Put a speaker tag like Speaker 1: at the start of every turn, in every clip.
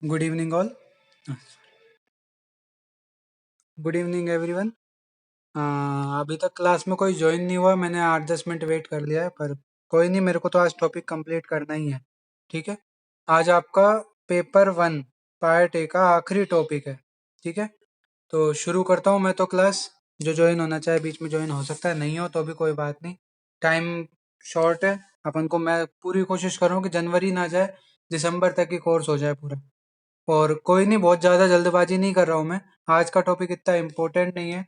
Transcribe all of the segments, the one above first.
Speaker 1: Good evening all. Good evening everyone. अभी तक class में कोई ज्वाइन नहीं हुआ। मैंने 8-10 मिनट वेट कर लिया है, पर कोई नहीं, मेरे को तो आज टॉपिक कंप्लीट करना ही है। ठीक है। आज आपका पेपर 1 पार्ट ए का आखिरी टॉपिक है। ठीक है, तो शुरू करता हूँ मैं तो क्लास। जो ज्वाइन होना चाहे बीच में ज्वाइन हो सकता है, नहीं हो तो भी कोई बात नहीं। टाइम शॉर्ट है अपन को। मैं पूरी कोशिश कर रहा हूँ कि जनवरी ना जाए, दिसंबर तक ही कोर्स हो जाए पूरा। और कोई नहीं, बहुत ज़्यादा जल्दबाजी नहीं कर रहा हूँ मैं। आज का टॉपिक इतना इम्पोर्टेंट नहीं है।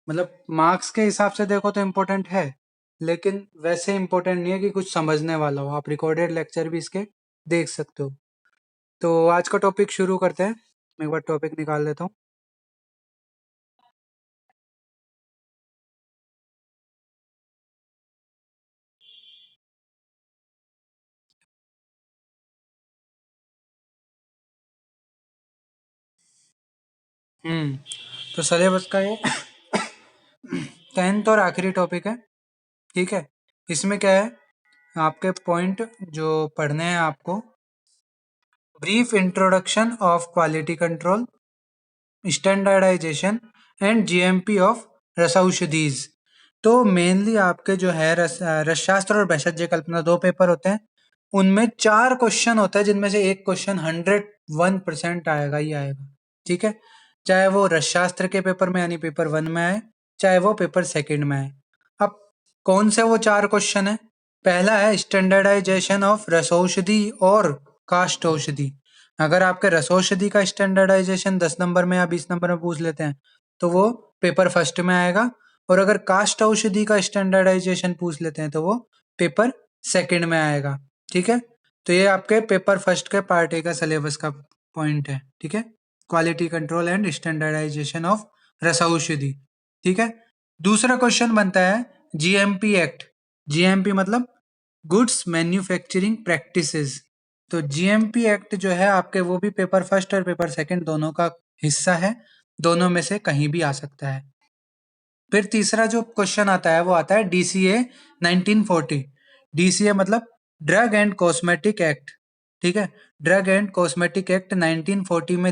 Speaker 1: मतलब मार्क्स के हिसाब से देखो तो इम्पोर्टेंट है, लेकिन वैसे इम्पोर्टेंट नहीं है कि कुछ समझने वाला हो। आप रिकॉर्डेड लेक्चर भी इसके देख सकते हो। तो आज का टॉपिक शुरू करते हैं। मैं एक बार टॉपिक निकाल लेता हूँ। हम्म तो सिलेबस का ये 10th और आखिरी टॉपिक है। ठीक है। इसमें क्या है, आपके पॉइंट जो पढ़ने हैं आपको: brief introduction of quality control, standardisation and GMP of रसौषधीज। तो मेनली आपके जो है रसशास्त्र और भेषज कल्पना, दो पेपर होते हैं। उनमें 4 क्वेश्चन होता है, जिनमें से एक क्वेश्चन 101% आएगा ही आएगा। ठीक है, चाहे वो रसशास्त्र के पेपर में यानी पेपर 1 में आए, चाहे वो पेपर 2 में आए। अब कौन से वो 4 क्वेश्चन है? पहला है स्टैंडर्डाइजेशन ऑफ रसौषधि और काष्ठ औषधि। अगर आपके रसौषधि का स्टैंडर्डाइजेशन 10 नंबर में या 20 नंबर में पूछ लेते हैं, तो वो पेपर 1 में आएगा। और अगर काष्ठ औषधि का स्टैंडर्डाइजेशन पूछ लेते हैं, तो वो पेपर 2 में आएगा। ठीक है, तो ये आपके पेपर 1 के पार्ट ए का सिलेबस का पॉइंट है। ठीक है, quality control and standardisation of रसौषधि। ठीक है। दूसरा क्वेश्चन बनता है जीएमपी एक्ट। जीएमपी मतलब गुड्स मैन्युफैक्चरिंग प्रैक्टिसेस। तो जीएमपी एक्ट जो है आपके, वो भी पेपर 1 और पेपर 2 दोनों का हिस्सा है। दोनों में से कहीं भी आ सकता है। फिर तीसरा जो क्वेश्चन आता है वो आता है डीसीए 1940। डीसीए मतलब ड्रग एंड कॉस्मेटिक एक्ट। ठीक है, ड्रग एंड कॉस्मेटिक एक्ट 1940 में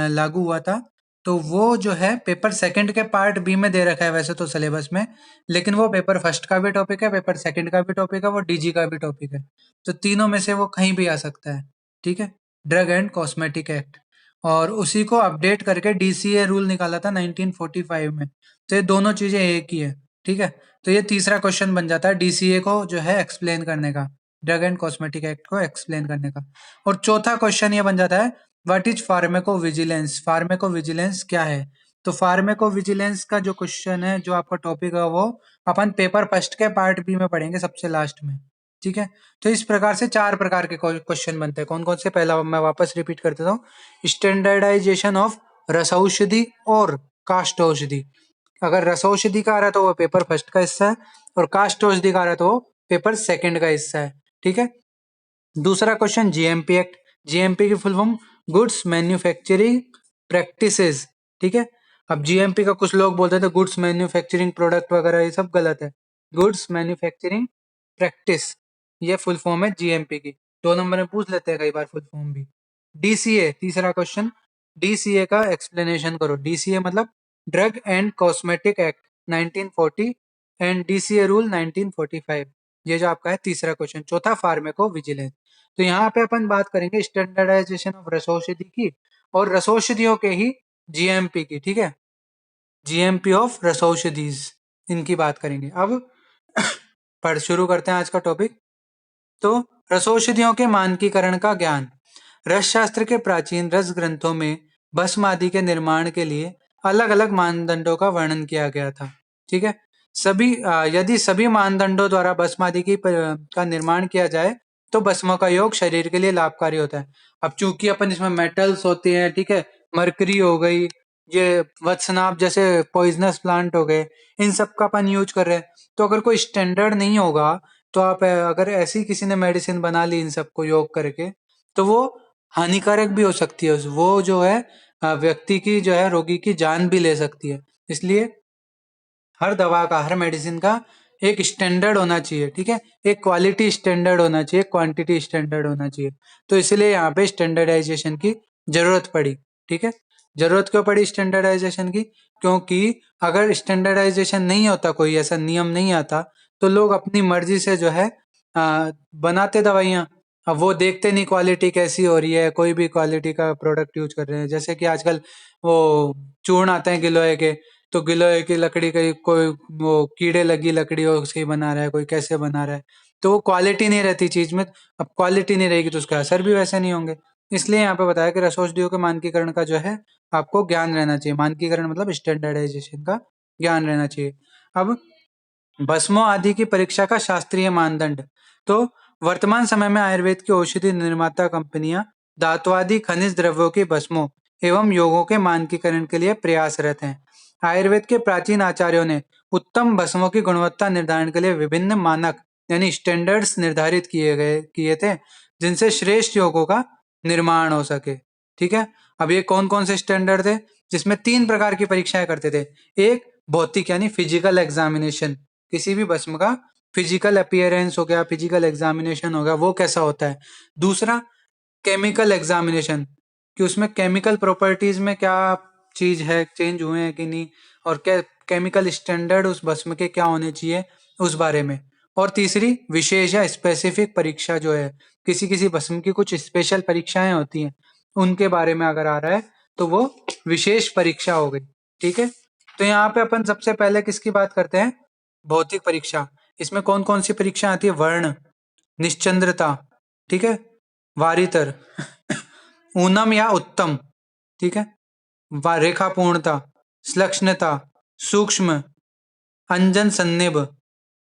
Speaker 1: लागू हुआ था। तो वो जो है पेपर 2 के पार्ट बी में दे रखा है वैसे तो सिलेबस में, लेकिन वो पेपर 1 का भी टॉपिक है, पेपर 2 का भी टॉपिक है, वो डीजी का भी टॉपिक है। तो तीनों में से वो कहीं भी आ सकता है। ठीक है, ड्रग एंड कॉस्मेटिक एक्ट। और उसी को अपडेट करके डीसीए रूल निकाला था 1945 में। तो ये दोनों चीजें एक ही है। ठीक है, तो ये तीसरा क्वेश्चन बन जाता है डीसीए को जो है एक्सप्लेन करने का, ड्रग एंड कॉस्मेटिक एक्ट को एक्सप्लेन करने का। और चौथा क्वेश्चन ये बन जाता है what is pharmaco vigilance. Pharmaco vigilance क्या है? तो फार्मेको विजिलेंस का जो क्वेश्चन है, जो आपका टॉपिक है, वो अपन पेपर 1 के पार्ट बी में पढ़ेंगे सबसे लास्ट में। ठीक है, तो इस प्रकार से 4 प्रकार के क्वेश्चन बनते हैं। कौन कौन से? पहला मैं वापस रिपीट कर देता हूँ: स्टैंडर्डाइजेशन ऑफ रसौषधि और काष्ठ औषधि। अगर रसौषधि का आ रहा है तो वो पेपर 1 का हिस्सा है, और काष्ठ औषधि का आ रहा है तो वो पेपर 2 का हिस्सा है। ठीक है। दूसरा क्वेश्चन जीएमपी एक्ट। जीएमपी की full form goods manufacturing practices. ठीक है, अब जीएमपी का कुछ लोग बोलते थे गुड्स मैन्युफैक्चरिंग प्रोडक्ट वगैरह, ये सब गलत है। गुड्स मैन्युफैक्चरिंग प्रैक्टिस, ये फुल फॉर्म है जीएमपी की। 2 नंबर में पूछ लेते हैं कई बार फुल फॉर्म भी। डीसीए, तीसरा क्वेश्चन, डीसीए का एक्सप्लेनेशन करो। डीसीए मतलब drug and cosmetic act 1940 and DCA rule 1945। ये जो आपका है तीसरा क्वेश्चन। चौथा फार्मेको विजिलेंस। तो यहाँ पे अपन बात करेंगे स्टैंडर्डाइजेशन ऑफ रसौषधि की, और रसौषधियों के ही जीएमपी की। ठीक है, जीएमपी ऑफ रसौषधीज, इनकी बात करेंगे अब। पढ़ शुरू करते हैं आज का टॉपिक। तो रसौषधियों के मानकीकरण का ज्ञान। रस शास्त्र के प्राचीन रस ग्रंथों में भस्म आदि के निर्माण के लिए अलग अलग मानदंडों का वर्णन किया गया था। ठीक है, यदि सभी मानदंडों द्वारा भस्म आदि का निर्माण किया जाए तो भस्मों का योग शरीर के लिए लाभकारी होता है। अब चूंकि अपन इसमें मेटल्स होते हैं, ठीक है, मरकरी हो गई, ये वत्सनाभ जैसे पॉइजनस प्लांट हो गए, इन सब का अपन यूज कर रहे हैं। तो अगर कोई स्टैंडर्ड नहीं होगा, तो आप अगर ऐसी किसी ने मेडिसिन बना ली इन सबको योग करके, तो वो हानिकारक भी हो सकती है। वो जो है व्यक्ति की जो है, रोगी की जान भी ले सकती है। इसलिए हर दवा का, हर मेडिसिन का एक स्टैंडर्ड होना चाहिए। ठीक है, एक क्वालिटी स्टैंडर्ड होना चाहिए, क्वांटिटी स्टैंडर्ड होना चाहिए। तो इसलिए यहाँ पे स्टैंडर्डाइजेशन की जरूरत पड़ी। ठीक है, जरूरत क्यों पड़ी स्टैंडर्डाइजेशन की? क्योंकि अगर स्टैंडर्डाइजेशन नहीं होता, कोई ऐसा नियम नहीं आता, तो लोग अपनी मर्जी से जो है बनाते दवाइयाँ। अब वो देखते नहीं क्वालिटी कैसी हो रही है, कोई भी क्वालिटी का प्रोडक्ट यूज कर रहे हैं। जैसे कि आजकल वो चूर्ण आते हैं गिलोय के, तो गिलोय की लकड़ी का कोई वो कीड़े लगी लकड़ी हो उसकी बना रहा है, कोई कैसे बना रहा है, तो वो क्वालिटी नहीं रहती चीज में। अब क्वालिटी नहीं रहेगी तो उसका असर भी वैसे नहीं होंगे। इसलिए यहाँ पे बताया कि रसौषधियों के मानकीकरण का जो है आपको ज्ञान रहना चाहिए। मानकीकरण मतलब स्टैंडर्डाइजेशन का ज्ञान रहना चाहिए। अब भस्मों आदि की परीक्षा का शास्त्रीय मानदंड। तो वर्तमान समय में आयुर्वेद की औषधि निर्माता कंपनियां धात्वादि खनिज द्रव्यों की भस्मों एवं योगों के मानकीकरण के लिए प्रयासरत हैं। आयुर्वेद के प्राचीन आचार्यों ने उत्तम भस्मों की गुणवत्ता निर्धारण के लिए विभिन्न मानक यानी स्टैंडर्ड्स निर्धारित किए थे, जिनसे श्रेष्ठ योगों का निर्माण हो सके। ठीक है, अब ये कौन कौन से स्टैंडर्ड थे? जिसमें 3 प्रकार की परीक्षाएं करते थे। एक भौतिक यानी फिजिकल एग्जामिनेशन, किसी भी भस्म का फिजिकल अपीयरेंस हो गया, फिजिकल एग्जामिनेशन हो गया, वो कैसा होता है। दूसरा केमिकल एग्जामिनेशन, कि उसमें केमिकल प्रॉपर्टीज में क्या चीज है, चेंज हुए हैं कि नहीं, और क्या केमिकल स्टैंडर्ड उस भस्म के क्या होने चाहिए, उस बारे में। और तीसरी विशेष या स्पेसिफिक परीक्षा जो है, किसी किसी भस्म की कुछ स्पेशल परीक्षाएं होती हैं, उनके बारे में अगर आ रहा है तो वो विशेष परीक्षा हो गई। ठीक है, तो यहाँ पे अपन सबसे पहले किसकी बात करते हैं? भौतिक परीक्षा। इसमें कौन कौन सी परीक्षा आती है? वर्ण, निश्चंद्रता, ठीक है, वारितर, ऊनम या उत्तम, ठीक है, रेखा पूर्णता, श्लक्ष्णता, सूक्ष्म, अंजन सन्निभ,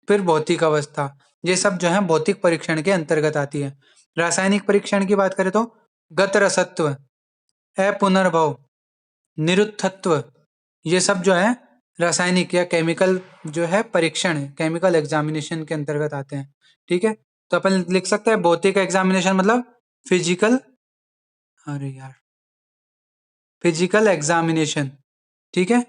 Speaker 1: फिर भौतिक अवस्था। ये सब जो है भौतिक परीक्षण के अंतर्गत आती है। रासायनिक परीक्षण की बात करें तो गत रसत्व, अपुनर्भव, निरुत्थत्व, ये सब जो है रासायनिक या केमिकल जो है परीक्षण, केमिकल एग्जामिनेशन के अंतर्गत आते हैं। ठीक है, तो अपन लिख सकते हैं भौतिक एग्जामिनेशन मतलब फिजिकल, अरे यार, फिजिकल एग्जामिनेशन। ठीक है,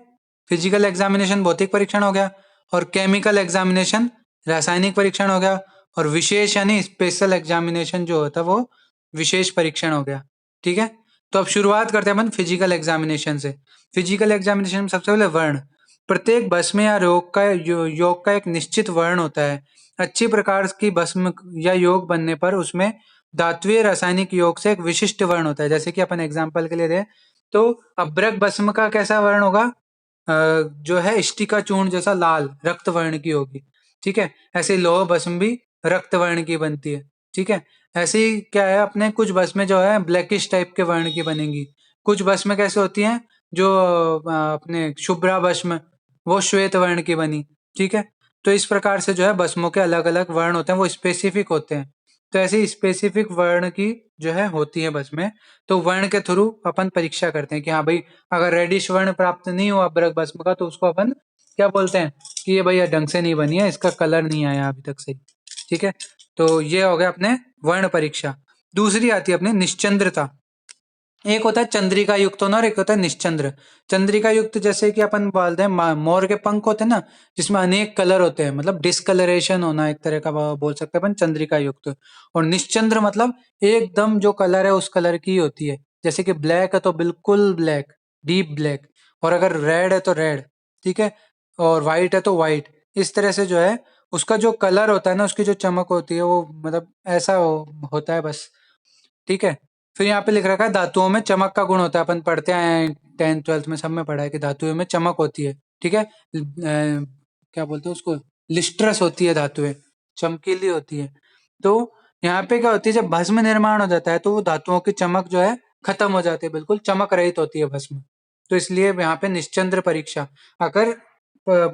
Speaker 1: फिजिकल एग्जामिनेशन भौतिक परीक्षण हो गया, और केमिकल एग्जामिनेशन रासायनिक परीक्षण हो गया, और विशेष यानी स्पेशल एग्जामिनेशन जो होता है वो विशेष परीक्षण हो गया। ठीक है, तो अब शुरुआत करते हैं अपन फिजिकल एग्जामिनेशन से। फिजिकल एग्जामिनेशन में सबसे पहले वर्ण। प्रत्येक भस्म या योग का एक निश्चित वर्ण होता है। अच्छी प्रकार की भस्म या योग बनने पर उसमें धात्वीय रासायनिक योग से एक विशिष्ट वर्ण होता है। जैसे कि अपन एग्जाम्पल के लिए दें तो अभ्रक भस्म का कैसा वर्ण होगा? जो है इष्टिका चूर्ण जैसा लाल रक्त वर्ण की होगी। ठीक है, ऐसे लौह भस्म भी रक्त वर्ण की बनती है। ठीक है, ऐसे ही क्या है, अपने कुछ भस्में जो है ब्लैकिश टाइप के वर्ण की बनेंगी। कुछ भस्में कैसे होती हैं, जो अपने शुभ्रा भस्म, वो श्वेत वर्ण की बनी। ठीक है, तो इस प्रकार से जो है भस्मों के अलग अलग वर्ण होते हैं, वो स्पेसिफिक होते हैं। तो ऐसी स्पेसिफिक वर्ण की जो है होती है भस्में। तो वर्ण के थ्रू अपन परीक्षा करते हैं कि हाँ भाई, अगर रेडिश वर्ण प्राप्त नहीं हुआ अभ्रक भस्म का, तो उसको अपन क्या बोलते हैं कि ये भैया ढंग से नहीं बनी है, इसका कलर नहीं आया अभी तक सही। ठीक है, तो ये हो गया अपने वर्ण परीक्षा। दूसरी आती है अपनी निश्चंद्रता। एक होता है चंद्रिका युक्त होना और एक होता है निश्चंद्र। चंद्रिका युक्त जैसे कि अपन बोलते हैं मोर के पंख होते हैं ना, जिसमें अनेक कलर होते हैं, मतलब डिस्कलरेशन होना एक तरह का बोल सकते हैं अपन चंद्रिका युक्त। और निश्चंद्र मतलब एकदम जो कलर है उस कलर की होती है। जैसे कि ब्लैक है तो बिल्कुल ब्लैक, डीप ब्लैक, और अगर रेड है तो रेड, ठीक है, और व्हाइट है तो व्हाइट। इस तरह से जो है उसका जो कलर होता है ना, उसकी जो चमक होती है वो मतलब ऐसा होता है बस। ठीक है, फिर यहाँ पे लिख रखा है धातुओं में चमक का गुण होता है। अपन पढ़ते हैं 10th 12th में, सब में पढ़ा है कि धातुओं में चमक होती है। ठीक है, क्या बोलते हैं उसको, लिस्ट्रस होती है धातुएं, चमकीली होती है। तो यहाँ पे क्या होती है, जब भस्म निर्माण हो जाता है तो वो धातुओं की चमक जो है खत्म हो जाती है, बिल्कुल चमक रहित होती है भस्म। तो इसलिए यहाँ पे निश्चंद्र परीक्षा। अगर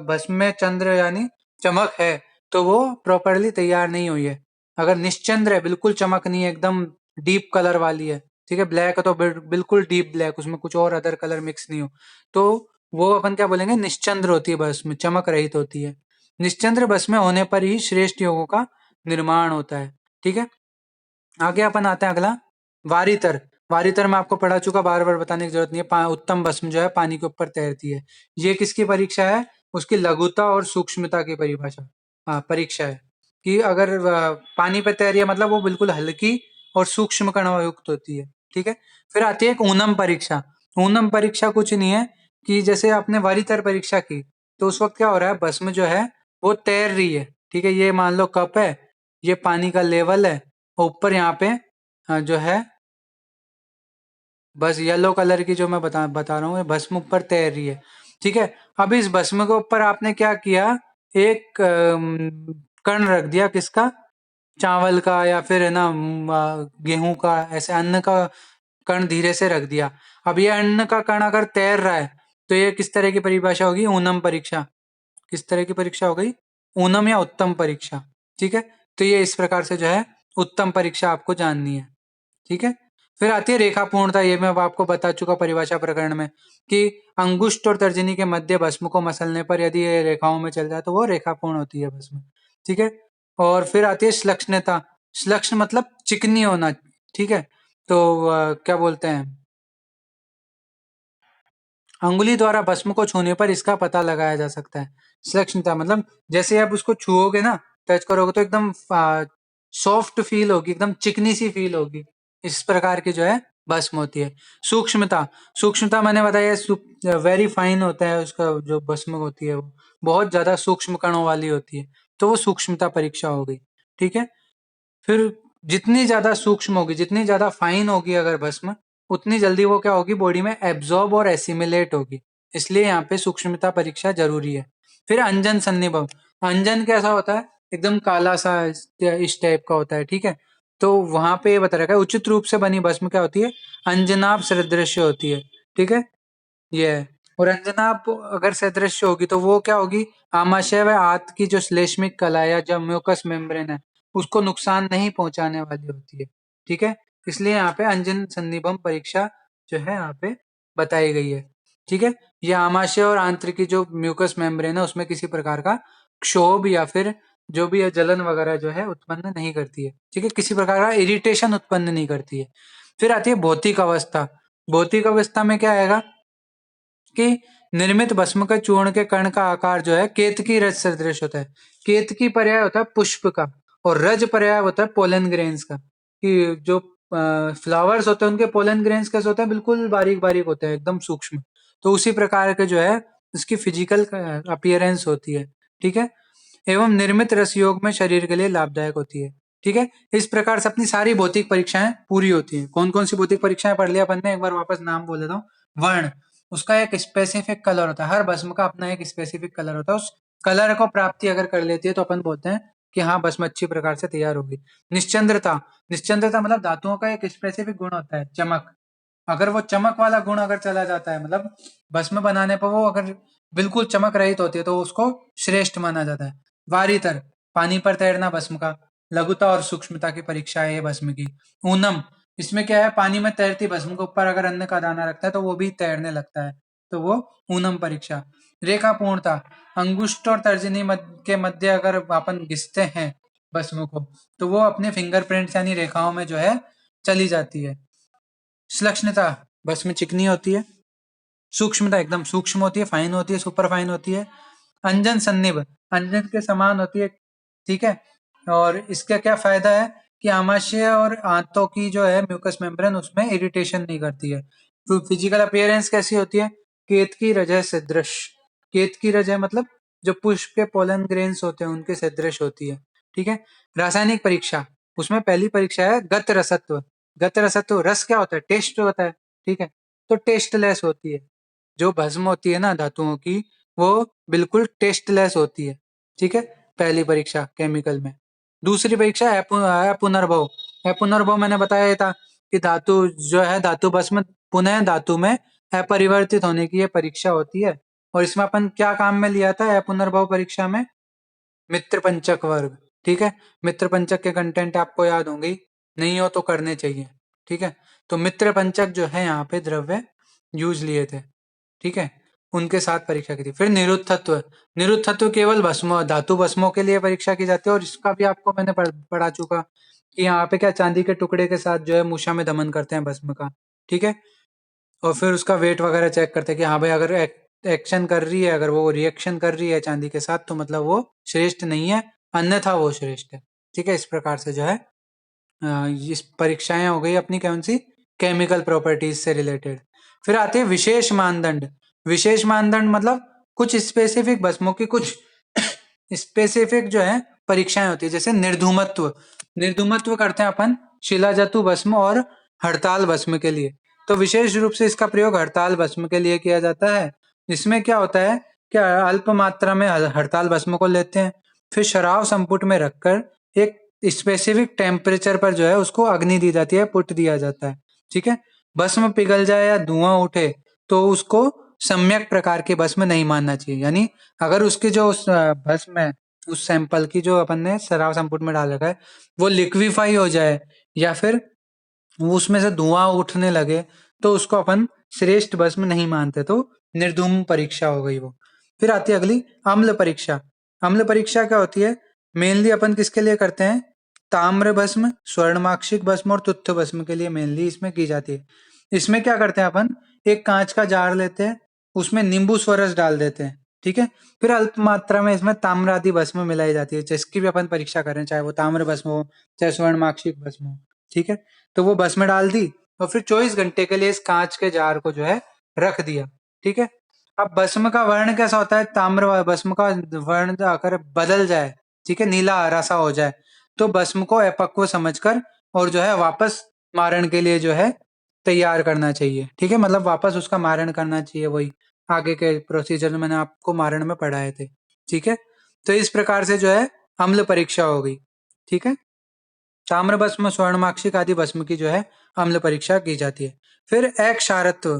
Speaker 1: भस्म में चंद्र यानी चमक है तो वो प्रॉपरली तैयार नहीं हुई है। अगर निश्चंद्र है, बिल्कुल चमक नहीं है, एकदम डीप कलर वाली है, ठीक है, ब्लैक है तो बिल्कुल डीप ब्लैक, उसमें कुछ और अदर कलर मिक्स नहीं हो, तो वो अपन क्या बोलेंगे, निश्चंद्र होती है भस्म, चमक रहित होती है। निश्चंद्र भस्म होने पर ही श्रेष्ठ योगों का निर्माण होता है। ठीक है, आगे अपन आते हैं अगला, वारितर। वारितर में आपको पढ़ा चुका, बार बार बताने की जरूरत नहीं है। उत्तम भस्म जो है पानी के ऊपर तैरती है। ये किसकी परीक्षा है? उसकी लघुता और सूक्ष्मता की परिभाषा, परीक्षा है। कि अगर पानी पे तैर रही है मतलब वो बिल्कुल हल्की और सूक्ष्म कणों युक्त होती है। ठीक है। फिर आती है एक ऊनम परीक्षा। ऊनम परीक्षा कुछ नहीं है कि जैसे आपने वारीतर परीक्षा की, तो उस वक्त क्या हो रहा है, भस्म जो है वो तैर रही है, ठीक है। ये मान लो कप है, ये पानी का लेवल है, और ऊपर यहाँ पे जो है बस येलो कलर की जो मैं बता रहा हूँ, ये भस्म ऊपर तैर रही है, ठीक है। अब इस भस्म के ऊपर आपने क्या किया, एक कण रख दिया, किसका, चावल का या फिर है ना गेहूं का, ऐसे अन्न का कण धीरे से रख दिया। अब ये अन्न का कण अगर तैर रहा है, तो ये किस तरह की परिभाषा होगी, ऊनम परीक्षा। किस तरह की परीक्षा हो गई, ऊनम या उत्तम परीक्षा, ठीक है। तो ये इस प्रकार से जो है उत्तम परीक्षा आपको जाननी है, ठीक है। फिर आती है रेखा पूर्णता। ये मैं अब आपको बता चुका परिभाषा प्रकरण में कि अंगुष्ठ और तर्जनी के मध्य भस्म को मसलने पर यदि ये रेखाओं में चल जाए तो वो रेखा पूर्ण होती है भस्म, ठीक है। और फिर आती है श्लक्ष्णता। श्लक्ष्ण मतलब चिकनी होना, ठीक है। तो क्या बोलते हैं, अंगुली द्वारा भस्म को छूने पर इसका पता लगाया जा सकता है। श्लक्ष्णता मतलब जैसे आप उसको छुओगे ना, टच करोगे तो एकदम सॉफ्ट फील होगी, एकदम चिकनी सी फील होगी, इस प्रकार की जो है भस्म होती है। सूक्ष्मता। सूक्ष्मता मैंने बताया वेरी फाइन होता है, उसका जो भस्म होती है वो बहुत ज्यादा सूक्ष्म कणों वाली होती है, तो वो सूक्ष्मता परीक्षा हो गई, ठीक है। फिर जितनी ज्यादा सूक्ष्म होगी, जितनी ज्यादा फाइन होगी अगर भस्म, उतनी जल्दी वो क्या होगी, बॉडी में एब्जॉर्ब और एसिमिलेट होगी, इसलिए यहाँ पे सूक्ष्मता परीक्षा जरूरी है। फिर अंजन सन्निभव। अंजन कैसा होता है, एकदम काला सा इस टाइप का होता है, ठीक है। तो वहां पे ये बता रखा है, उचित रूप से बनी भस्म क्या होती है, अंजनाभ सदृश्य होती है, ठीक है। ये है। और अंजनाभ अगर सदृश्य होगी तो वो क्या होगी, आमाशय व आंत की जो श्लेष्मिक कला या जो म्यूकस मेम्ब्रेन है, उसको नुकसान नहीं पहुंचाने वाली होती है, ठीक है। इसलिए यहाँ पे अंजन सन्निभम परीक्षा जो है यहाँ पे बताई गई है, ठीक है। ये आमाशय और आंत्र की जो म्यूकस मेम्ब्रेन है उसमें किसी प्रकार का क्षोभ या फिर जो भी है जलन वगैरह जो है उत्पन्न नहीं करती है, ठीक है। किसी प्रकार का इरिटेशन उत्पन्न नहीं करती है। फिर आती है भौतिक अवस्था। भौतिक अवस्था में क्या आएगा कि निर्मित भस्म का चूर्ण के कण का आकार जो है केतकी रज सदृश होता है। केतकी पर्याय होता है पुष्प का, और रज पर्याय होता है पोलन ग्रेन्स का, कि जो फ्लावर्स होते हैं उनके पोलन ग्रेन्स कैसे होते हैं, बिल्कुल बारीक बारीक होते हैं, एकदम सूक्ष्म। तो उसी प्रकार के जो है इसकी फिजिकल अपीयरेंस होती है, ठीक है। एवं निर्मित रस योग में शरीर के लिए लाभदायक होती है, ठीक है। इस प्रकार से अपनी सारी भौतिक परीक्षाएं पूरी होती हैं। कौन कौन सी भौतिक परीक्षाएं पढ़ लिया अपन ने, एक बार वापस नाम बोल देता हूँ। वर्ण, उसका एक स्पेसिफिक कलर होता है, हर भस्म का अपना एक स्पेसिफिक कलर होता है, उस कलर को प्राप्ति अगर कर लेती है तो अपन बोलते हैं कि हाँ भस्म अच्छी प्रकार से तैयार होगी। निश्चंद्रता। निश्चंद्रता मतलब धातुओं का एक स्पेसिफिक गुण होता है, चमक। अगर वो चमक वाला गुण अगर चला जाता है, मतलब भस्म बनाने पर वो अगर बिल्कुल चमक रहित होती है, तो उसको श्रेष्ठ माना जाता है। वारितर, पानी पर तैरना भस्म का। लघुता और सूक्ष्मता की परीक्षा है ये भस्म की। ऊनम, इसमें क्या है, पानी में तैरती भस्म के ऊपर अगर अन्न का दाना रखता है तो वो भी तैरने लगता है, तो वो ऊनम परीक्षा। रेखा पूर्णता। अंगुष्ठ और तर्जनी के मध्य अगर अपन घिसते हैं भस्म को, तो वो अपने फिंगरप्रिंट्स यानी रेखाओं में जो है चली जाती है। श्लक्ष्णता, भस्म चिकनी होती है। सूक्ष्मता, एकदम सूक्ष्म होती है, फाइन होती है, सुपर फाइन होती है। अंजन सन्निभ, अंजन के समान होती है, ठीक है। और इसका क्या फायदा है कि आमाशय और आंतों की जो है म्यूकस मेम्ब्रेन उसमें इरिटेशन नहीं करती है। तो फिजिकल अपीयरेंस कैसी होती है, केतकी रजह सदृश। केतकी रजह मतलब जो पुष्प के पोलन ग्रेन्स होते हैं उनके सदृश होती है, ठीक है। रासायनिक परीक्षा, उसमें पहली परीक्षा है गत रसत्व। गत रसत्व, रस क्या होता है, टेस्ट होता है, ठीक है। तो टेस्टलेस होती है, जो भस्म होती है ना धातुओं की, वो बिल्कुल टेस्टलेस होती है, ठीक है। पहली परीक्षा केमिकल में। दूसरी परीक्षा अपुनर्भव। अपुनर्भव मैंने बताया था कि धातु जो है, धातु भस्म पुनः धातु में अपरिवर्तित होने की ये परीक्षा होती है। और इसमें अपन क्या काम में लिया था अपुनर्भव परीक्षा में, मित्र पंचक वर्ग, ठीक है। मित्र पंचक के कंटेंट आपको याद होंगे ही, नहीं हो तो करने चाहिए, ठीक है। तो मित्र पंचक जो है यहाँ पे द्रव्य यूज लिए थे, ठीक है। उनके साथ परीक्षा की थी। फिर निरुद्धत्व। निरुद्धत्व केवल भस्म धातु भस्मों के लिए परीक्षा की जाती है, और इसका भी आपको मैंने पढ़ा चुका कि यहाँ पे क्या चांदी के टुकड़े के साथ जो है मूषा में दमन करते हैं भस्म का, ठीक है। और फिर उसका वेट वगैरह चेक करते हैं कि हाँ भाई अगर एक्शन कर रही है, अगर वो रिएक्शन कर रही है चांदी के साथ, तो मतलब वो श्रेष्ठ नहीं है, अन्यथा वो श्रेष्ठ है, ठीक है। इस प्रकार से जो है इस परीक्षाएं हो गई अपनी कौन सी, केमिकल प्रॉपर्टीज से रिलेटेड। फिर आते हैं विशेष मानदंड। विशेष मानदंड मतलब कुछ स्पेसिफिक भस्मों की कुछ स्पेसिफिक जो है परीक्षाएं होती है, जैसे निर्धूमत्व। निर्धूमत्व करते हैं अपन शिलाजतु भस्म और हड़ताल भस्म के लिए। तो विशेष रूप से इसका प्रयोग हड़ताल भस्म के लिए किया जाता है। इसमें क्या होता है कि अल्प मात्रा में हड़ताल भस्म को लेते हैं, फिर शराब संपुट में रखकर एक स्पेसिफिक टेम्परेचर पर जो है उसको अग्नि दी जाती है, पुट दिया जाता है। ठीक है, भस्म पिघल जाए या धुआं उठे तो उसको सम्यक प्रकार के भस्म नहीं मानना चाहिए। यानी अगर उसकी जो उस भस्म है, उस सैंपल की जो अपन ने शराब संपुट में डाल रखा है, वो लिक्विफाई हो जाए या फिर वो उसमें से धुआं उठने लगे तो उसको अपन श्रेष्ठ भस्म नहीं मानते। तो निर्धूम परीक्षा हो गई वो। फिर आती है अगली अम्ल परीक्षा। अम्ल परीक्षा क्या होती है? मेनली अपन किसके लिए करते हैं? ताम्र भस्म, स्वर्णमाक्षिक भस्म और तुत्थ भस्म के लिए मेनली इसमें की जाती है। इसमें क्या करते हैं अपन, एक कांच का जार लेते हैं, उसमें नींबू स्वरस डाल देते हैं। ठीक है, फिर अल्प मात्रा में इसमें ताम्र आदि भस्म मिलाई जाती है, जिसकी भी अपन परीक्षा करें, चाहे वो ताम्र भस्म हो चाहे स्वर्णमाक्षिक भस्म हो। ठीक है, तो वो भस्म डाल दी और फिर 24 घंटे के लिए इस कांच के जार को जो है रख दिया। ठीक है, अब भस्म का वर्ण कैसा होता है? ताम्र भस्म का वर्ण अगर बदल जाए, ठीक है, नीला हरा सा हो जाए, तो भस्म को अपक्व समझकर और जो है वापस मारण के लिए जो है तैयार करना चाहिए। ठीक है, मतलब वापस उसका मारण करना चाहिए, वही आगे के प्रोसीजर में मैंने आपको मारण में पढ़ाए थे। ठीक है, तो इस प्रकार से जो है अम्ल परीक्षा हो गई। ठीक है, ताम्र भस्म, स्वर्णमाक्षिक आदि भस्म की जो है अम्ल परीक्षा की जाती है। फिर अक्षारत्व,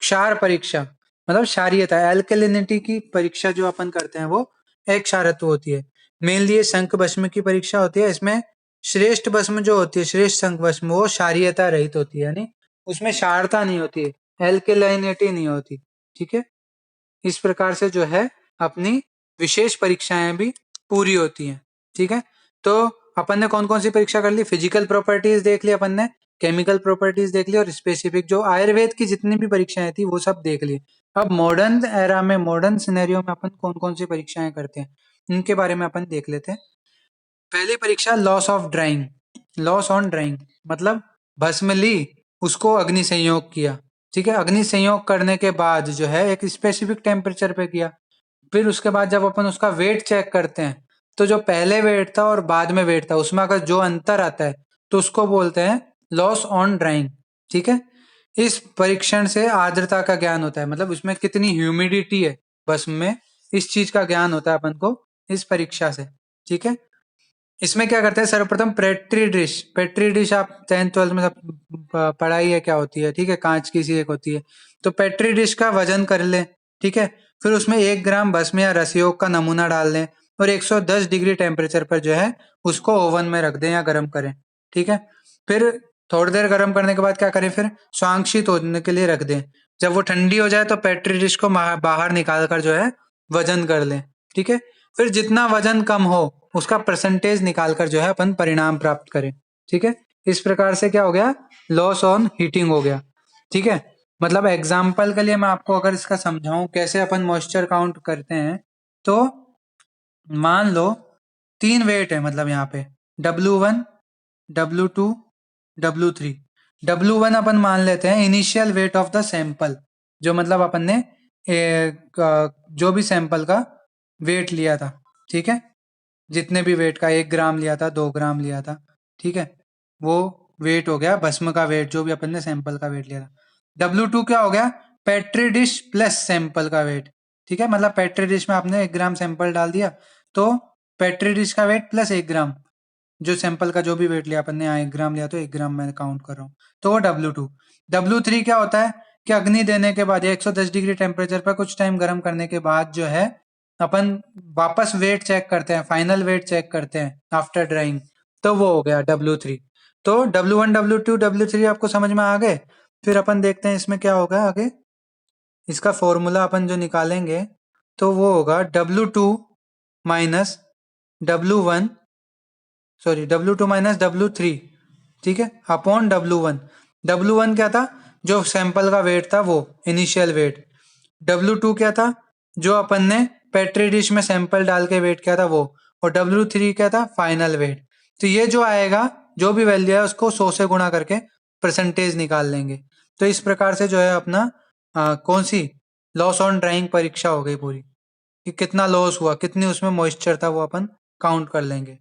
Speaker 1: क्षार परीक्षा मतलब क्षारीयता, एल्कलिनिटी की परीक्षा जो अपन करते हैं वो अक्षारत्व होती है। मेनली ये शंख भस्म की परीक्षा होती है। इसमें श्रेष्ठ भस्म जो होती है, श्रेष्ठ शंख भस्म, वो क्षारीयता रहित होती है, यानी उसमें क्षारता नहीं होती है, एल्कलिनिटी नहीं होती। ठीक है, इस प्रकार से जो है अपनी विशेष परीक्षाएं भी पूरी होती हैं। ठीक है, तो अपन ने कौन कौन सी परीक्षा कर ली? फिजिकल प्रॉपर्टीज देख ली अपन ने, केमिकल प्रॉपर्टीज देख ली और स्पेसिफिक जो आयुर्वेद की जितनी भी परीक्षाएं थी वो सब देख ली। अब मॉडर्न एरा में, मॉडर्न सिनेरियो में अपन कौन कौन सी परीक्षाएं करते हैं इनके बारे में अपन देख लेते हैं। पहली परीक्षा loss of drawing. Loss on drawing मतलब भस्म ली, उसको अग्नि संयोग किया। ठीक है, अग्नि संयोग करने के बाद जो है एक स्पेसिफिक टेम्परेचर पे किया। फिर उसके बाद जब अपन उसका वेट चेक करते हैं तो जो पहले वेट था और बाद में वेट था उसमें अगर जो अंतर आता है तो उसको बोलते हैं लॉस ऑन ड्राइंग। ठीक है, इस परीक्षण से आर्द्रता का ज्ञान होता है, मतलब उसमें कितनी ह्यूमिडिटी है भस्म में, इस चीज का ज्ञान होता है अपन को इस परीक्षा से। ठीक है, इसमें क्या करते हैं? सर्वप्रथम पेट्री डिश। पेट्री डिश आप 10th 12th में सब पढ़ाई है क्या होती है। ठीक है, कांच की सी एक होती है। तो पेट्री डिश का वजन कर ले। ठीक है, फिर उसमें 1 ग्राम भस्म या रसयोग का नमूना डाल लें और 110 डिग्री टेम्परेचर पर जो है उसको ओवन में रख दें या गर्म करें। ठीक है, फिर थोड़ी देर गर्म करने के बाद क्या करें? फिर स्वांक्षित होने के लिए रख दें। जब वो ठंडी हो जाए तो पेट्री डिश को बाहर निकाल कर जो है वजन कर लें। ठीक है, फिर जितना वजन कम हो उसका परसेंटेज निकालकर जो है अपन परिणाम प्राप्त करें। ठीक है, इस प्रकार से क्या हो गया? लॉस ऑन हीटिंग हो गया। ठीक है, मतलब एग्जाम्पल के लिए मैं आपको अगर इसका समझाऊं कैसे अपन मॉइस्चर काउंट करते हैं, तो मान लो 3 वेट है, मतलब यहाँ पे W1, W2, W3। W1 अपन मान लेते हैं initial weight of the sample, जो मतलब अपन ने जो भी सैंपल का वेट लिया था। ठीक है, जितने भी वेट का, 1 ग्राम लिया था, 2 ग्राम लिया था। ठीक है, वो वेट हो गया भस्म का वेट, जो भी अपन ने सैंपल का वेट लिया था। W2 क्या हो गया? पेट्री डिश प्लस सैंपल का वेट। ठीक है, मतलब पेट्री डिश में आपने 1 ग्राम सैंपल डाल दिया तो पेट्री डिश का वेट प्लस 1 ग्राम, जो सैंपल का जो भी वेट लिया अपन ने, यहाँ 1 ग्राम लिया तो 1 ग्राम मैं काउंट कर रहा हूँ, तो वो W2। W3 क्या होता है कि अग्नि देने के बाद 110 डिग्री टेम्परेचर पर कुछ टाइम गर्म करने के बाद जो है अपन वापस वेट चेक करते हैं, फाइनल वेट चेक करते हैं आफ्टर ड्राइंग, तो वो हो गया W3। तो W1, W2, W3 आपको समझ में आ गए। फिर अपन देखते हैं इसमें क्या होगा आगे। इसका फॉर्मूला अपन जो निकालेंगे तो वो होगा W2 minus W1, sorry W2 minus W3। ठीक है, अपॉन W1। W1 क्या था? जो सैंपल का वेट था वो इनिशियल वेट। W2 क्या था? जो अपन ने पेट्री डिश में सैंपल डाल के वेट किया था वो। और W3 क्या था? Final wait. तो ये जो आएगा, जो भी वैल्यू है उसको 100 से गुणा करके परसेंटेज निकाल लेंगे। तो इस प्रकार से जो है अपना कौन सी लॉस ऑन ड्राइंग परीक्षा हो गई पूरी, कि कितना लॉस हुआ, कितनी उसमें मॉइस्चर था, वो अपन काउंट कर लेंगे।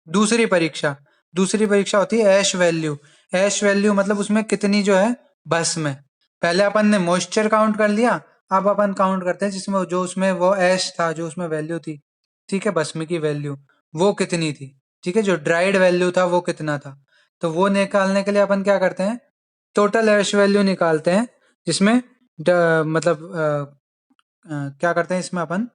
Speaker 1: दूसरी परीक्षा होती है ऐश वैल्यू। ऐश वैल्यू मतलब उसमें कितनी जो है भस्म है। पहले अपन ने मॉइस्चर काउंट कर लिया, अब अपन काउंट करते हैं जिसमें जो उसमें वो ऐश था, जो उसमें वैल्यू थी, ठीक है, भस्म की वैल्यू वो कितनी थी, ठीक है, जो ड्राइड वैल्यू था वो कितना था। तो वो निकालने के लिए अपन क्या करते हैं, टोटल ऐश वैल्यू निकालते हैं, जिसमें मतलब क्या करते हैं इसमें अपन,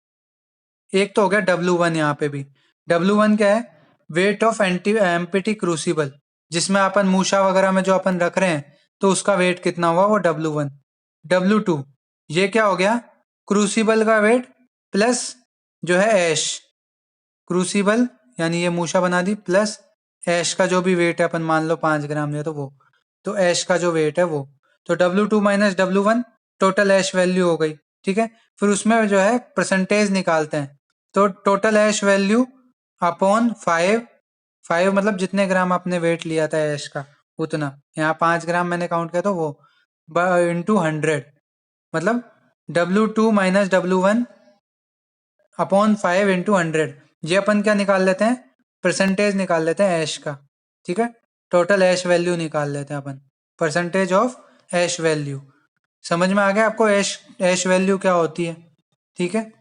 Speaker 1: एक तो हो गया W1, यहाँ पे भी W1 क्या है, वेट ऑफ एम्पिटी क्रूसिबल, जिसमें अपन मूषा वगैरह में जो अपन रख रहे हैं तो उसका वेट कितना हुआ, वो W1। W2 ये क्या हो गया, क्रूसिबल का वेट प्लस जो है ऐश, क्रूसिबल यानी ये मूषा बना दी, प्लस ऐश का जो भी वेट है, अपन मान लो 5 ग्राम लिया तो वो, तो ऐश का जो वेट है वो, तो W2 माइनस W1 टोटल ऐश वैल्यू हो गई, ठीक है। फिर उसमें जो है परसेंटेज निकालते हैं, तो टोटल ऐश वैल्यू अपॉन 5 मतलब जितने ग्राम आपने वेट लिया था ऐश का उतना, यहाँ 5 ग्राम मैंने काउंट किया तो वो इंटू 100, मतलब W2 minus W1 upon 5 into 100। ये अपन क्या निकाल लेते हैं, परसेंटेज निकाल लेते हैं ऐश का, ठीक है, टोटल ऐश वैल्यू निकाल लेते हैं अपन, परसेंटेज ऑफ ऐश वैल्यू। समझ में आ गया आपको ऐश ऐश वैल्यू क्या होती है, ठीक है,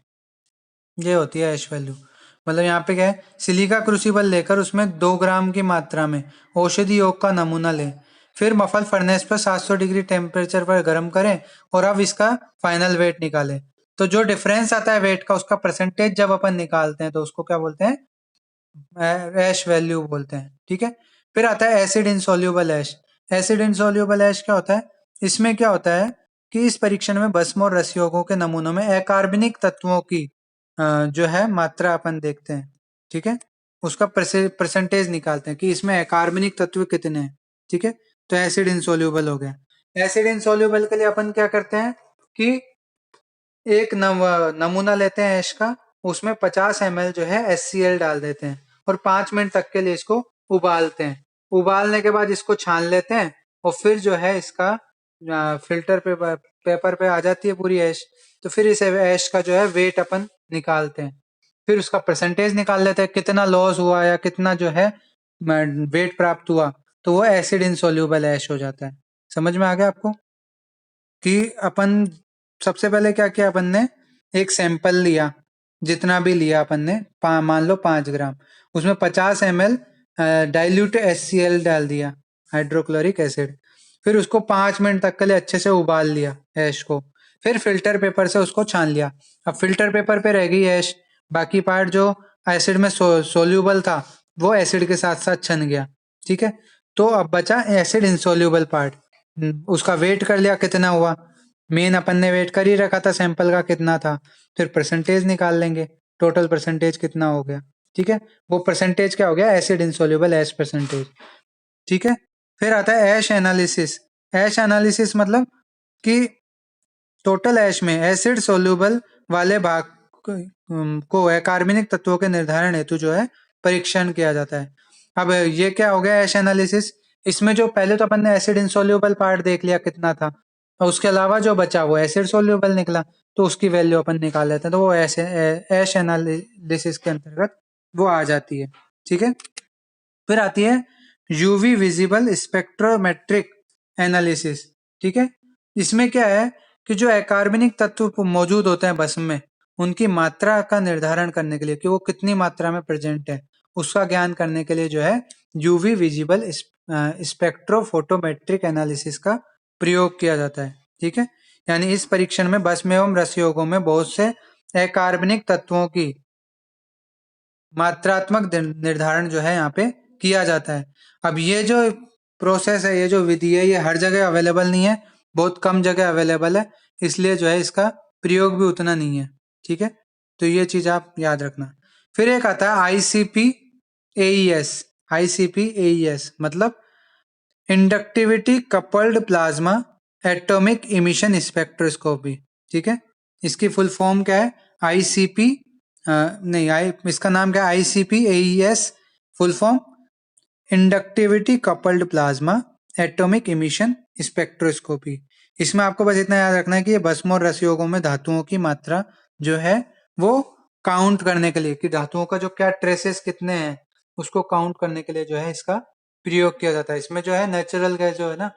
Speaker 1: ये होती है ऐश वैल्यू। मतलब यहाँ पे क्या है, सिलिका क्रूसिबल लेकर उसमें 2 ग्राम की मात्रा में औषधि योग का नमूना लें, फिर मफल फर्नेस पर 700 डिग्री टेम्परेचर पर गर्म करें और अब इसका फाइनल वेट निकालें। तो जो डिफरेंस आता है वेट का, उसका परसेंटेज जब अपन निकालते हैं तो उसको क्या बोलते हैं, ऐश वैल्यू बोलते हैं, ठीक है। फिर आता है एसिड इनसोल्यूबल ऐश। एसिड इनसोल्यूबल ऐश क्या होता है, इसमें क्या होता है कि इस परीक्षण में भस्म और रसयोगों के नमूनों में अकार्बनिक तत्वों की जो है मात्रा अपन देखते हैं, ठीक है, उसका परसेंटेज निकालते हैं कि इसमें अकार्बनिक तत्व कितने हैं, ठीक है। तो एसिड इनसोल्यूबल हो गया। एसिड इनसोल्यूबल के लिए अपन क्या करते हैं कि एक नमूना लेते हैं ऐश का, उसमें 50 ml जो है HCl डाल देते हैं और 5 मिनट तक के लिए इसको उबालते हैं। उबालने के बाद इसको छान लेते हैं और फिर जो है इसका फिल्टर पेपर पे आ जाती है पूरी ऐश। तो फिर इस ऐश का जो है वेट अपन निकालते हैं, फिर उसका परसेंटेज निकाल लेते हैं, कितना लॉस हुआ या कितना जो है वेट प्राप्त हुआ, तो वो एसिड इनसोल्यूबल ऐश हो जाता है। समझ में आ गया आपको कि अपन सबसे पहले क्या किया, अपन ने एक सैंपल लिया, जितना भी लिया अपन ने, मान लो 5 ग्राम, उसमें 50 ml डाइल्यूट HCl डाल दिया, हाइड्रोक्लोरिक एसिड, फिर उसको 5 मिनट तक के लिए अच्छे से उबाल लिया ऐश को, फिर फिल्टर पेपर से उसको छान लिया। अब फिल्टर पेपर पे रह गई ऐश, बाकी पार्ट जो एसिड में सोल्यूबल था वो एसिड के साथ साथ छन गया, ठीक है। तो अब बचा एसिड इंसोल्यूबल पार्ट, उसका वेट कर लिया कितना हुआ, मेन अपन ने वेट कर ही रखा था सैंपल का कितना था, फिर परसेंटेज निकाल लेंगे, टोटल परसेंटेज कितना हो गया, ठीक है। वो परसेंटेज क्या हो गया, एसिड इंसोल्यूबल ऐश परसेंटेज, ठीक है। फिर आता है ऐश एनालिसिस। ऐश एनालिसिस मतलब कि टोटल ऐश में एसिड सोल्यूबल वाले भाग को अकार्बनिक तत्वों के निर्धारण हेतु जो है परीक्षण किया जाता है। अब ये क्या हो गया ऐश एनालिसिस, इसमें जो पहले तो अपन ने एसिड इनसोल्यूबल पार्ट देख लिया कितना था, और उसके अलावा जो बचा वो एसिड सोल्यूबल निकला, तो उसकी वैल्यू अपन निकाल लेते हैं, तो वो ऐश एनालिसिस के अंतर्गत वो आ जाती है, ठीक है। फिर आती है यूवी विजिबल स्पेक्ट्रोमेट्रिक एनालिसिस, ठीक है। इसमें क्या है कि जो अकार्बनिक तत्व मौजूद होते हैं भस्म में, उनकी मात्रा का निर्धारण करने के लिए कि वो कितनी मात्रा में प्रेजेंट है, उसका ज्ञान करने के लिए जो है यूवी विजिबल स्पेक्ट्रोफोटोमेट्रिक एनालिसिस का प्रयोग किया जाता है, ठीक है। यानी इस परीक्षण में भस्म एवं रसयोगों में बहुत से अकार्बनिक तत्वों की मात्रात्मक निर्धारण जो है यहाँ पे किया जाता है। अब ये जो प्रोसेस है, ये जो विधि है, ये हर जगह अवेलेबल नहीं है, बहुत कम जगह अवेलेबल है, इसलिए जो है इसका प्रयोग भी उतना नहीं है, ठीक है। तो ये चीज आप याद रखना। फिर एक आता है ICP-AES। ICP-AES मतलब inductivity coupled plasma atomic emission spectroscopy, ठीक है। इसकी फुल फॉर्म क्या है, ICP नहीं आई इसका नाम क्या है, ICP-AES full form inductivity coupled plasma atomic emission spectroscopy. इसमें आपको बस इतना याद रखना है कि ये भस्म और रस योगों में धातुओं की मात्रा जो है वो काउंट करने के लिए, कि धातुओं का जो क्या ट्रेसेस कितने हैं उसको काउंट करने के लिए जो है इसका प्रयोग किया जाता है। इसमें जो है नेचुरल गैस जो है ना,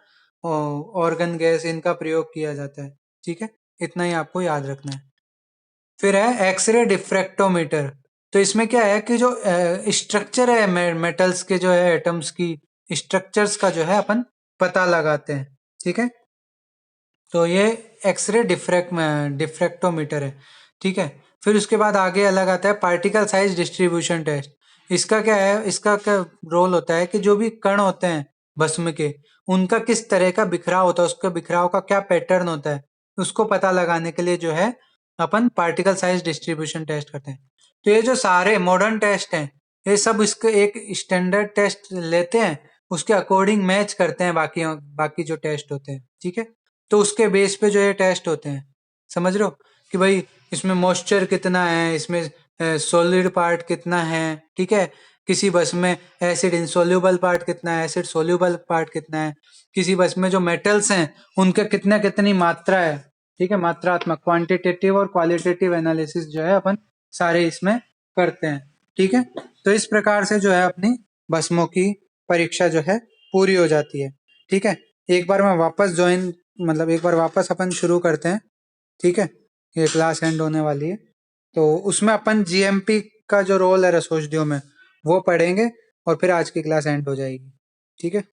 Speaker 1: ऑर्गन गैस, इनका प्रयोग किया जाता है। ठीक है, इतना ही आपको याद रखना है। फिर है एक्सरे डिफ्रैक्टोमीटर। तो इसमें क्या है कि जो स्ट्रक्चर है मेटल्स के, जो है एटम्स की स्ट्रक्चर्स का जो है अपन पता लगाते हैं। ठीक है, तो ये एक्सरे डिफ्रैक्टोमीटर है। ठीक है, फिर उसके बाद आगे अलग आता है पार्टिकल साइज डिस्ट्रीब्यूशन टेस्ट। इसका क्या है, इसका क्या रोल होता है कि जो भी कण होते हैं भस्म के, उनका किस तरह का बिखराव होता है, उसका बिखराव का क्या पैटर्न होता है, उसको पता लगाने के लिए जो है अपन पार्टिकल साइज डिस्ट्रीब्यूशन टेस्ट करते हैं। तो ये जो सारे मॉडर्न टेस्ट हैं, ये सब इसके एक स्टैंडर्ड टेस्ट लेते हैं, उसके अकॉर्डिंग मैच करते हैं बाकी बाकी जो टेस्ट होते हैं। ठीक है, तो उसके बेस पे जो ये टेस्ट होते हैं, समझ रहे हो कि भाई इसमें मॉइस्चर कितना है, इसमें सॉलिड पार्ट कितना है। ठीक है, किसी बस में एसिड इंसोल्यूबल पार्ट कितना है, एसिड सोल्यूबल पार्ट कितना है, किसी बस में जो मेटल्स हैं उनके कितना कितनी मात्रा है। ठीक है, मात्रात्मक क्वांटिटेटिव और क्वालिटेटिव एनालिसिस जो है अपन सारे इसमें करते हैं। ठीक है, तो इस प्रकार से जो है अपनी भस्मों की परीक्षा जो है पूरी हो जाती है। ठीक है, एक बार मैं वापस ज्वाइन, मतलब एक बार वापस अपन शुरू करते हैं। ठीक है, ये क्लास एंड होने वाली है, तो उसमें अपन जीएमपी का जो रोल है रसौषधियों में वो पढ़ेंगे, और फिर आज की क्लास एंड हो जाएगी। ठीक है।